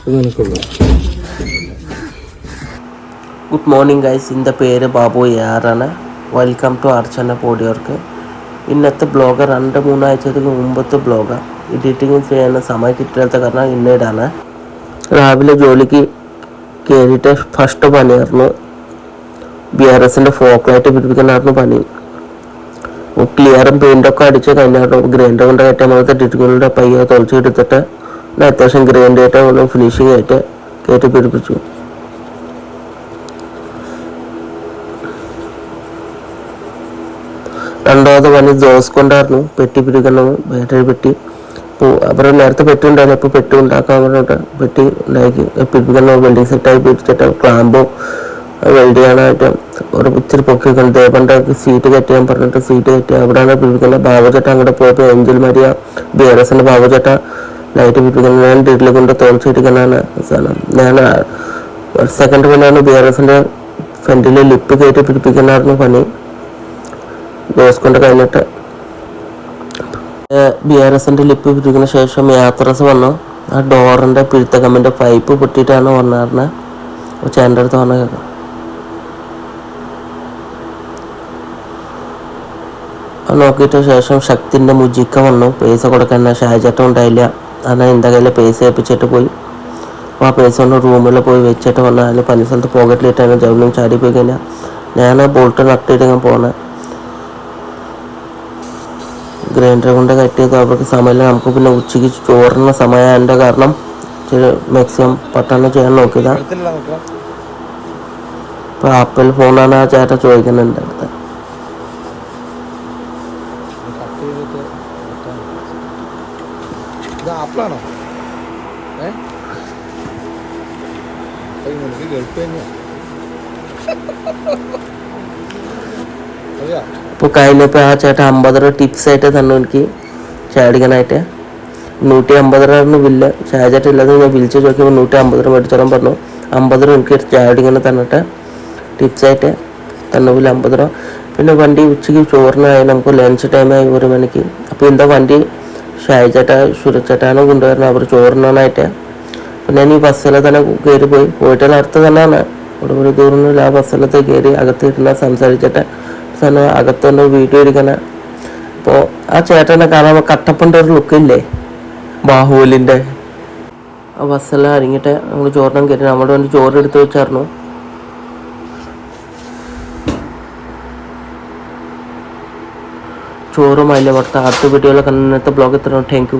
Good morning guys, എൻ്റെ പേര് Babu യാറാണ്. Welcome to അർച്ചന പോഡിയോർക്ക്. ഇന്നത്തെ ബ്ലോഗ് 2-3 ആഴ്ചക്ക് മുമ്പത്തെ ബ്ലോഗാണ്. എഡിറ്റിങ് ചെയ്യാൻ സമയം കിട്ടാത്ത കാരണം ഇന്നിടാണ്. രാവിലെ ജോലിക്ക് കയറിയിട്ട് ഫസ്റ്റ് പണിയായിരുന്നു BRSൻ്റെ ഫോക്ക് ലൈറ്റ് പിടിപ്പിക്കാനായിരുന്നു പണി. ക്ലിയറും പെയിൻ്റൊക്കെ അടിച്ച് കഴിഞ്ഞായിരുന്നു. ഗ്രൈൻഡർ കൊണ്ട് കയറ്റാൻ പോലത്തെ ഡിറ്റുകളുടെ പയ്യെ തുളച്ചെടുത്തിട്ട് അത്യാവശ്യം ഗ്രൈൻഡായിട്ട് ഒന്ന് ഫിനിഷിംഗ് ആയിട്ട് കയറ്റി പിടിപ്പിച്ചു. രണ്ടാമത്തെ പണി ജോസ് കൊണ്ടായിരുന്നു പെട്ടി പിടിക്കണം, ബാറ്ററി പെട്ടി. അപ്പോൾ അവർ നേരത്തെ പെട്ടി ഉണ്ടായിരുന്നു. ഇപ്പോൾ പെട്ടി ഉണ്ടാക്കാൻ പറഞ്ഞിട്ട് പെട്ടി ഉണ്ടാക്കി പിടിപ്പിക്കണം. വെൽഡിങ് സെറ്റായി പിടിച്ചിട്ട് ക്ലാമ്പോ വെൽഡ് ചെയ്യാനായിട്ട് ഒരു ഇച്ചിരി പൊക്കി ദേവണ്ടാക്കി സീറ്റ് കെട്ടിയാൻ പറഞ്ഞിട്ട് സീറ്റ് കെട്ടി അവിടെയാണ് പിടിപ്പിക്കുന്നത്. ബാബുചേട്ട അങ്ങോട്ട് പോയപ്പോൾ ഏഞ്ചൽ മരിയ BRSൻ്റെ ബാബുചേട്ട ലൈറ്റ് പിടിപ്പിക്കുന്നത്. ഞാൻ ഡീറ്റിൽ കൊണ്ട് തോൽച്ചിരിക്കുന്നതാണ് സാധനം. ഞാൻ സെക്കൻഡ് പണിയാണ് BRSൻ്റെ ഫ്രണ്ടിൽ ലിപ്പ് കയറ്റി പിടിപ്പിക്കുന്നതായിരുന്നു പണി. ഡോസ് കൊണ്ട് കഴിഞ്ഞിട്ട് BRSൻ്റെ ലിപ്പ് പിടിക്കുന്ന ശേഷം യാത്രസ് വന്നു. ആ ഡോറിൻ്റെ പിഴുത്ത കമ്പിൻ്റെ പൈപ്പ് പൊട്ടിയിട്ടാണ് വന്നിരുന്നത്. ചേട്ടൻ്റെ അടുത്ത് വന്ന കേൾക്കാം. നോക്കിയിട്ട് ശേഷം ശക്തിൻ്റെ മുജിക്ക വന്നു. പൈസ കൊടുക്കാൻ ഷാജേട്ടം ഉണ്ടായില്ല. അതാണ് എൻ്റെ കയ്യിൽ പൈസ ഏൽപ്പിച്ചിട്ട് പോയി. അപ്പോൾ ആ പൈസ കൊണ്ട് റൂമിൽ പോയി വെച്ചിട്ട് വന്നാൽ അതിൽ പല സ്ഥലത്ത് പോക്കറ്റിലിട്ടാണ് ജൗലിയും ചാടി പോയി കഴിഞ്ഞാൽ ഞാൻ ബോൾട്ട് നട്ടിട്ട് ഞാൻ പോകുന്നത്. ഗ്രൈൻഡർ കൊണ്ട് കയറ്റിയത് അവർക്ക് സമയമില്ല. നമുക്ക് പിന്നെ ഉച്ചയ്ക്ക് ചോറിന് സമയമായതിൻ്റെ കാരണം മാക്സിമം പെട്ടെന്ന് ചെയ്യാൻ നോക്കിയതാണ്. ഇപ്പോൾ ആപ്പിൾ ഫോണാണ് ആ ചേട്ടൻ ചോദിക്കുന്നുണ്ട് അടുത്ത്. ഇപ്പോൾ കഴിഞ്ഞപ്പോൾ ആ ചേട്ടൻ 50 രൂപ ടിപ്സ് ആയിട്ട് തന്നു എനിക്ക് ചാടിക്കാനായിട്ട്. 150 രൂപ ബില്ല്. ഷാജേട്ടൻ ഇല്ലാതെ ഞാൻ വിളിച്ച് ചോദിക്കുമ്പോൾ 150 രൂപ മേടിച്ചോളാൻ പറഞ്ഞു. 50 രൂപ എനിക്ക് ചാടിങ്ങനെ തന്നിട്ട് ടിപ്സായിട്ട് തന്നു ബില്ല് 50 രൂപ. പിന്നെ വണ്ടി ഉച്ചയ്ക്ക് ചോറിനായി നമുക്ക് ലഞ്ച് ടൈമായി 1 മണിക്ക്. അപ്പോൾ എന്താ വണ്ടി ഷാജേട്ട സുരച്ചേട്ടാണ് കൊണ്ടുവരുന്നത്. അവർ ചോറിനായിട്ട്. പിന്നെ ഞാൻ ഈ ബസ്സിലെ തന്നെ കയറി പോയിട്ട് അടുത്ത് തന്നെയാണ്, ഒരു ദൂരമൊന്നുമില്ല. ആ ബസ്സിലത്തെ കയറി അകത്തിരുന്ന സംസാരിച്ചിട്ട് തന്നെ അകത്തുകൊണ്ട് വീഡിയോ എടുക്കാനാണ്. അപ്പോൾ ആ ചേട്ടനെ കാണാൻ കട്ടപ്പൻ്റെ ഒരു ലുക്കില്ലേ ബാഹുബലിൻ്റെ. ആ ബസ്സെല്ലാം ഇറങ്ങിയിട്ട് നമ്മൾ ചോറിനും കയറി. നമ്മുടെ വേണ്ടി ചോറ് എടുത്ത് വെച്ചായിരുന്നു. ചോറും അതിലെ അടുത്ത വീഡിയോയിലൊക്കെ ഇന്നത്തെ ബ്ലോഗ് എത്തണം. Thank you.